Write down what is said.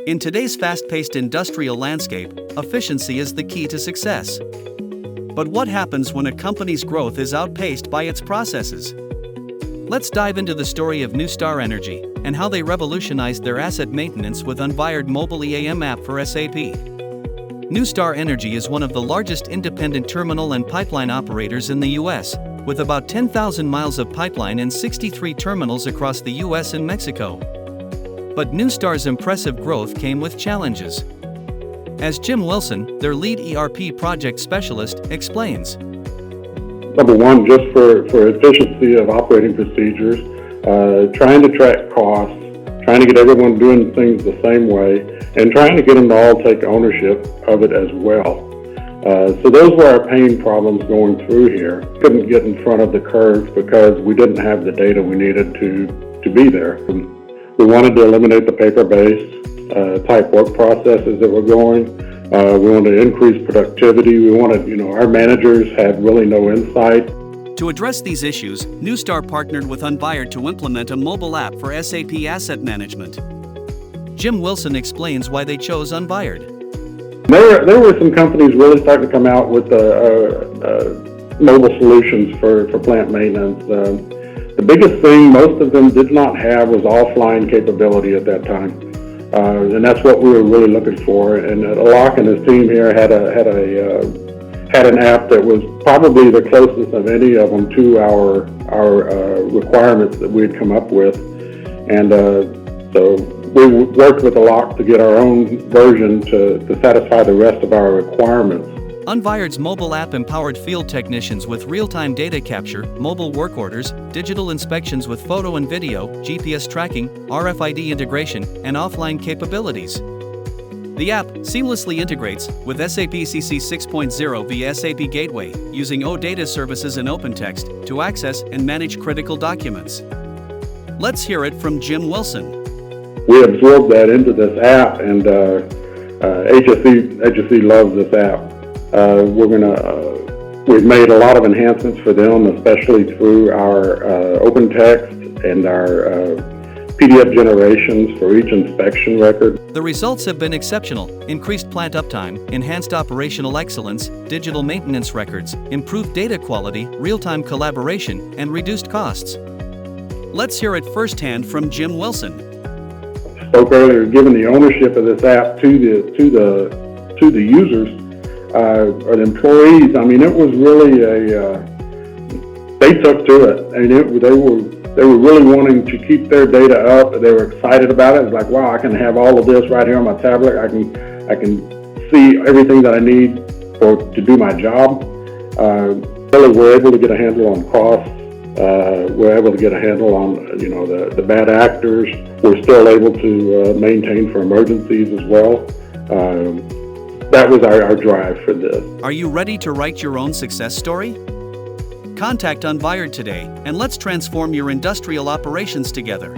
In today's fast-paced industrial landscape, efficiency is the key to success. But what happens when a company's growth is outpaced by its processes? Let's dive into the story of NuStar Energy and how they revolutionized their asset maintenance with Unvired Mobile EAM app for SAP. NuStar Energy is one of the largest independent terminal and pipeline operators in the U.S., with about 10,000 miles of pipeline and 63 terminals across the U.S. and Mexico. But NuStar's impressive growth came with challenges. As Jim Wilson, their lead ERP project specialist, explains. Number one, just for efficiency of operating procedures, trying to track costs, trying to get everyone doing things the same way, and trying to get them to all take ownership of it as well. So those were our pain problems going through here. Couldn't get in front of the curve because we didn't have the data we needed to be there. We wanted to eliminate the paper-based type work processes that were going. We wanted to increase productivity. We wanted, our managers had really no insight. To address these issues, NuStar partnered with Unvired to implement a mobile app for SAP asset management. Jim Wilson explains why they chose Unvired. There were some companies really starting to come out with mobile solutions for plant maintenance. The biggest thing most of them did not have was offline capability at that time. And that's what we were really looking for. And Alok and his team here had an app that was probably the closest of any of them to our requirements that we had come up with. And so we worked with Alok to get our own version to satisfy the rest of our requirements. Unvired's mobile app empowered field technicians with real-time data capture, mobile work orders, digital inspections with photo and video, GPS tracking, RFID integration, and offline capabilities. The app seamlessly integrates with SAP CC 6.0 via SAP Gateway, using OData services and OpenText to access and manage critical documents. Let's hear it from Jim Wilson. We absorbed that into this app, and HSE loves this app. We've made a lot of enhancements for them, especially through our OpenText and our PDF generations for each inspection record. The results have been exceptional: increased plant uptime, enhanced operational excellence, digital maintenance records, improved data quality, real-time collaboration, and reduced costs. Let's hear it firsthand from Jim Wilson. Spoke earlier, giving the ownership of this app to the users or the employees. I mean, it was really they took to it. I mean, they were really wanting to keep their data up. They were excited about it. It's like, wow, I can have all of this right here on my tablet. I can see everything that I need to do my job. Really, we're able to get a handle on costs. We're able to get a handle on, the bad actors. We're still able to maintain for emergencies as well. That was our drive for this. Are you ready to write your own success story? Contact Unvired today, and let's transform your industrial operations together.